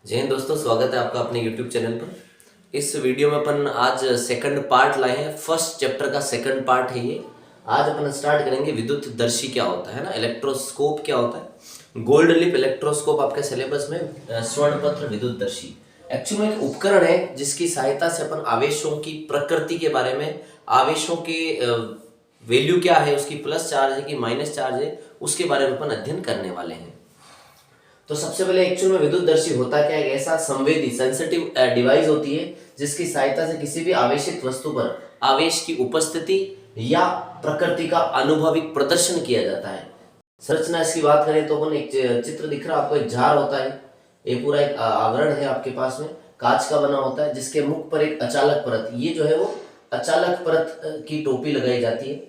जय हिंद दोस्तों, स्वागत है आपका अपने YouTube चैनल पर। इस वीडियो में अपन आज सेकंड पार्ट लाए हैं। फर्स्ट चैप्टर का सेकंड पार्ट है ये। आज अपन स्टार्ट करेंगे विद्युत दर्शी क्या होता है ना, इलेक्ट्रोस्कोप क्या होता है। गोल्ड लिप इलेक्ट्रोस्कोप आपके सिलेबस में स्वर्ण पत्र विद्युत दर्शी एक्चुअली में एक उपकरण है जिसकी सहायता से अपन आवेशों की प्रकृति के बारे में, आवेशों के वैल्यू क्या है, उसकी प्लस चार्ज है कि माइनस चार्ज है, उसके बारे में अपन अध्ययन करने वाले हैं। तो सबसे पहले एक्चुअल में विद्युतदर्शी होता क्या है, एक ऐसा संवेदी सेंसिटिव डिवाइस होती है जिसकी सहायता से किसी भी आवेशित वस्तु पर आवेश की उपस्थिति या प्रकृति का अनुभविक प्रदर्शन किया जाता है। संरचना इसकी बात करें तो अपन एक चित्र दिख रहा है आपको, एक जार होता है, ये पूरा एक आवरण है आपके पास में, कांच का बना होता है, जिसके मुख पर एक अचालक परत, ये जो है वो अचालक परत की टोपी लगाई जाती है।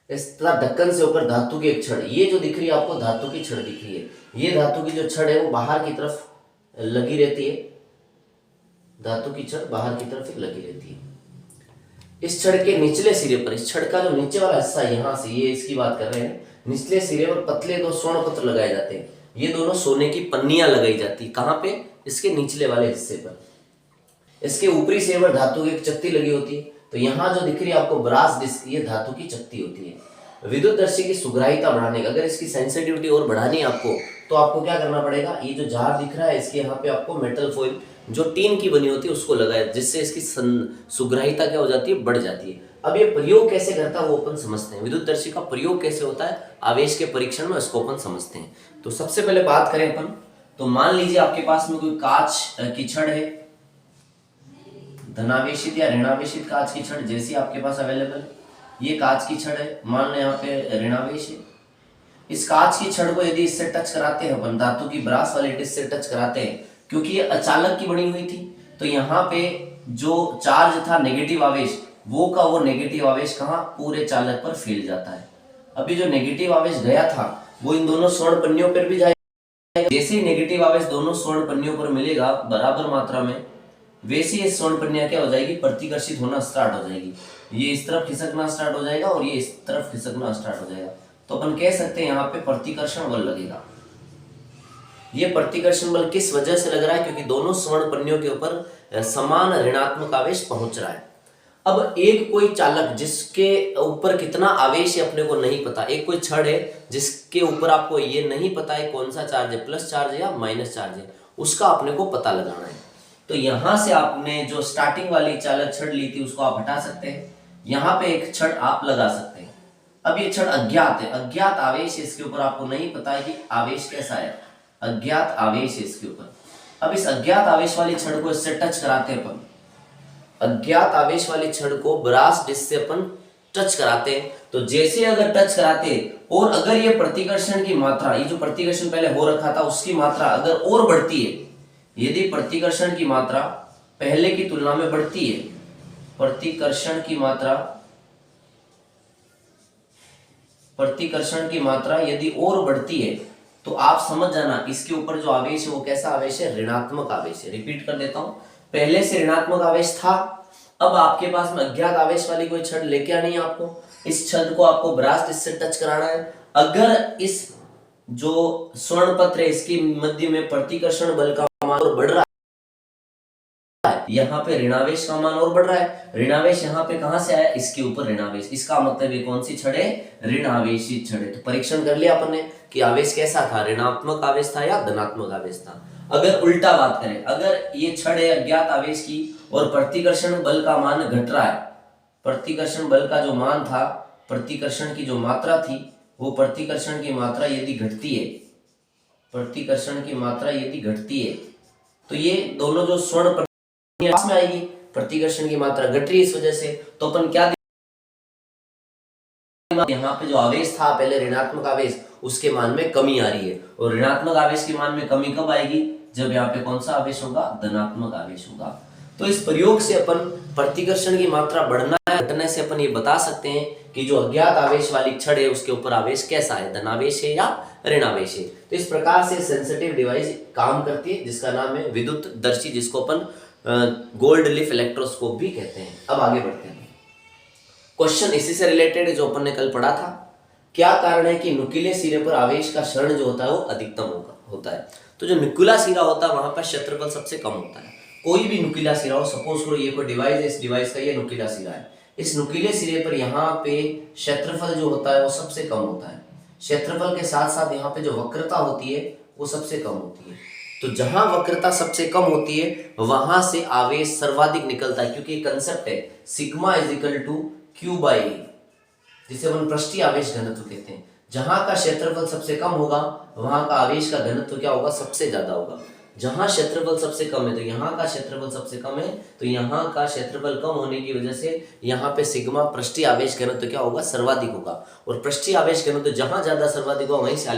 इस तरह ढक्कन से ऊपर धातु की एक छड़, ये जो दिख रही है आपको धातु की छड़ दिख रही है, ये धातु की जो छड़ है वो बाहर की तरफ लगी रहती है। धातु की छड़ बाहर की तरफ लगी रहती है। इस छड़ के निचले सिरे पर, इस छड़ का जो नीचे वाला हिस्सा यहां से, ये इसकी बात कर रहे हैं, निचले सिरे पर पतले दो स्वर्ण पत्र लगाए जाते हैं। ये दोनों सोने की पन्नियां लगाई जाती है। कहां पे? इसके निचले वाले हिस्से पर। इसके ऊपरी सिरे पर धातु की एक चक्ति लगी होती है। तो यहाँ जो दिख रही है आपको ब्रास डिस्क, ये धातु की चक्ति होती है। विद्युतदर्शी की सुग्राहिता बढ़ाने का, अगर इसकी सेंसिटिविटी और बढ़ानी है आपको, तो आपको क्या करना पड़ेगा, ये जो जार दिख रहा है इसके यहाँ पे आपको मेटल फॉइल जो टीन की बनी होती है उसको लगाया, जिससे इसकी सुग्राहिता क्या हो जाती है, बढ़ जाती है। अब ये प्रयोग कैसे करता है वो अपन समझते हैं। विद्युतदर्शी का प्रयोग कैसे होता है आवेश के परीक्षण में, उसको अपन समझते हैं। तो सबसे पहले बात करें अपन, तो मान लीजिए आपके पास में कोई कांच की छड़ है, धनावेशित या ऋणावेशित कांच की छड़ जैसी आपके पास अवेलेबल है। ये कांच की छड़ है, मान लें यहाँ पे ऋणावेश है। इस कांच की छड़ को यदि इससे टच कराते हैं अपन, धातु की ब्रास वाली डिस्क से टच कराते हैं, क्योंकि ये अचालक की बनी हुई थी, तो यहाँ पे जो चार्ज था नेगेटिव आवेश, वो का वो नेगेटिव आवेश कहाँ, पूरे चालक पर फैल जाता है। अभी जो नेगेटिव आवेश गया था वो इन दोनों स्वर्ण पन्नियों पर भी जाएगा। जैसे ही नेगेटिव आवेश दोनों स्वर्ण पन्नियों पर मिलेगा बराबर मात्रा में, वैसे ये स्वर्ण पन्नियां क्या हो जाएगी, प्रतिकर्षित होना स्टार्ट हो जाएगी। ये इस तरफ खिसकना स्टार्ट हो जाएगा और ये इस तरफ खिसकना स्टार्ट हो जाएगा। तो अपन कह सकते हैं यहाँ पे प्रतिकर्षण बल लगेगा। ये प्रतिकर्षण बल किस वजह से लग रहा है, क्योंकि दोनों स्वर्ण पन्नियों के ऊपर समान ऋणात्मक आवेश पहुंच रहा है। अब एक कोई चालक जिसके ऊपर कितना आवेश है अपने को नहीं पता, एक कोई छड़ है जिसके ऊपर आपको ये नहीं पता है कौन सा चार्ज है, प्लस चार्ज है या माइनस चार्ज है, उसका अपने को पता लगाना है। तो यहां से आपने जो स्टार्टिंग वाली चालक छड़ ली थी उसको आप हटा सकते हैं, यहां पे एक छड़ आप लगा सकते हैं। अब ये छड़ अज्ञात है, अज्ञात आवेश है इसके ऊपर, आपको नहीं पता है कि आवेश कैसा है, अज्ञात आवेश है इसके ऊपर। अब इस अज्ञात आवेश वाली छड़ को इससे टच कराते हैं अपन, अज्ञात आवेश वाली छड़ को ब्रास डिस्क से अपन टच कराते हैं। तो जैसे अगर टच कराते हैं और अगर ये प्रतिकर्षण की मात्रा, ये जो प्रतिकर्षण पहले हो रखा था उसकी मात्रा अगर और बढ़ती है, यदि प्रतिकर्षण की मात्रा पहले की तुलना में बढ़ती है, प्रतिकर्षण की मात्रा यदि और बढ़ती है, तो आप समझ जाना इसके ऊपर जो आवेश है वो कैसा आवेश है, ऋणात्मक आवेश है। रिपीट कर देता हूं, पहले से ऋणात्मक आवेश था, अब आपके पास में अज्ञात आवेश वाली कोई छड़ लेके आनी है आपको, इस छड़ को आपको ब्रास डिस्क से टच कराना है। अगर इस जो स्वर्ण पत्र है इसकी मध्य में प्रतिकर्षण बल का मान और बढ़ रहा है, यहाँ पे ऋणावेश का मान और बढ़ रहा है, ऋणावेश यहाँ पे कहां से आया, इसके ऊपर ऋणावेश, इसका मतलब ये कौन सी छड़ है, ऋणावेशित छड़ है। तो परीक्षण कर लिया अपन ने कि आवेश कैसा था, ऋणात्मक आवेश था या धनात्मक आवेश था। अगर उल्टा बात करें, अगर ये छड़ है अज्ञात आवेश की और प्रतिकर्षण बल का मान घट रहा है, प्रतिकर्षण बल का जो मान था, प्रतिकर्षण की जो मात्रा थी, वो प्रतिकर्षण की मात्रा यदि घटती है, प्रतिकर्षण की मात्रा यदि घटती है, तो ये दोनों जो स्वर्ण पास में आएगी, प्रतिकर्षण की मात्रा घट रही है इस वजह से। तो अपन क्या, यहाँ पे जो आवेश था पहले ऋणात्मक आवेश, उसके मान में कमी आ रही है, और ऋणात्मक आवेश के मान में कमी कब आएगी, जब यहाँ पे कौन सा आवेश होगा, धनात्मक आवेश होगा। तो इस प्रयोग से अपन प्रतिकर्षण की मात्रा बढ़ना घटने से अपन ये बता सकते हैं कि जो अज्ञात आवेश वाली छड़ है उसके ऊपर आवेश कैसा है, धनावेश है या ऋणावेश है। तो इस प्रकार से सेंसिटिव डिवाइस काम करती है जिसका नाम है विद्युत दर्शी, जिसको अपन गोल्ड लिफ इलेक्ट्रोस्कोप भी कहते हैं। अब आगे बढ़ते हैं, क्वेश्चन इसी से रिलेटेड है जो अपन ने कल पढ़ा था। क्या कारण है कि नुकीले सिरे पर आवेश का क्षण जो होता है वो अधिकतम होता है। तो जो नुकीला सिरा होता है वहां पर क्षेत्रफल सबसे कम होता है। कोई भी नुकीला सिरा हो, सपोज करो ये कोई डिवाइस है, इस डिवाइस का ये नुकीला सिरा है, इस नुकीले सिरे पर यहाँ पे क्षेत्रफल जो होता है वो सबसे कम होता है। क्षेत्रफल के साथ साथ यहाँ पे जो वक्रता होती है वो सबसे कम होती है। तो जहां वक्रता सबसे कम होती है वहां से आवेश सर्वाधिक निकलता है, क्योंकि कंसेप्ट है sigma is equal to Q by A, जिसे अपन पृष्ठीय आवेश घनत्व कहते हैं। जहां का क्षेत्रफल सबसे कम होगा वहां का आवेश का घनत्व क्या होगा, सबसे ज्यादा होगा। जहां क्षेत्रफल सबसे कम है तो यहाँ का क्षेत्रफल सबसे कम है, तो यहाँ का क्षेत्रफल कम होने की वजह से यहाँ पे सिग्मा पृष्ठीय आवेश घनत्व क्या होगा, सर्वाधिक होगा। और पृष्ठीय आवेश घनत्व जहां ज्यादा सर्वाधिक होगा वहीं से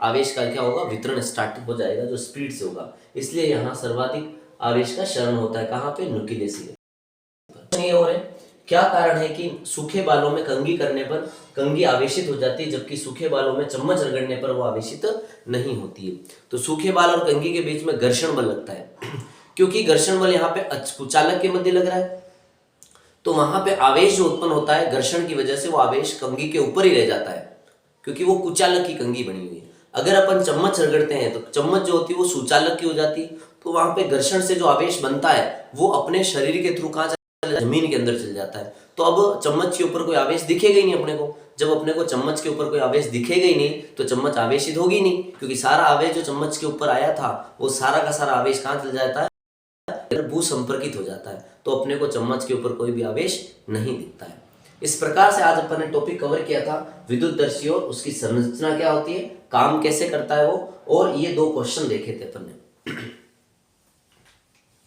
आवेश का क्या होगा, वितरण स्टार्ट हो जाएगा, जो स्पीड से होगा। इसलिए यहाँ सर्वाधिक आवेश का क्षरण होता है, कहाँ पे, नुकीले सिरे। ये और है, क्या कारण है कि सूखे बालों में कंघी करने पर कंघी आवेशित हो जाती है, जबकि सूखे बालों में चम्मच रगड़ने पर वो आवेशित नहीं होती है। तो सूखे बाल और कंघी के बीच में घर्षण बल लगता है, क्योंकि घर्षण बल यहाँ पे कुचालक के मध्य लग रहा है, तो वहां पे आवेश जो उत्पन्न होता है घर्षण की वजह से वो आवेश कंघी के ऊपर ही रह जाता है, क्योंकि वो कुचालक की कंघी बनी हुई है। अगर अपन चम्मच रगड़ते हैं तो चम्मच जो होती है वो सुचालक की हो जाती है, तो वहां पे घर्षण से जो आवेश बनता है वो अपने शरीर के थ्रू कहाँ जमीन के अंदर चल जाता है। तो अब चम्मच के ऊपर कोई आवेश दिखेगा ही नहीं अपने को। जब अपने को चम्मच के ऊपर कोई आवेश दिखेगा ही नहीं तो चम्मच आवेशित होगी नहीं, क्योंकि सारा आवेश जो चम्मच के ऊपर आया था वो सारा का सारा आवेश कहाँ चल जाता है, भू संपर्कित हो जाता है, तो अपने को चम्मच के ऊपर कोई भी आवेश नहीं दिखता है। इस प्रकार से आज अपन ने टॉपिक कवर किया था विद्युतदर्शी और उसकी संरचना क्या होती है, काम कैसे करता है वो, और ये 2 क्वेश्चन देखे थे अपन ने।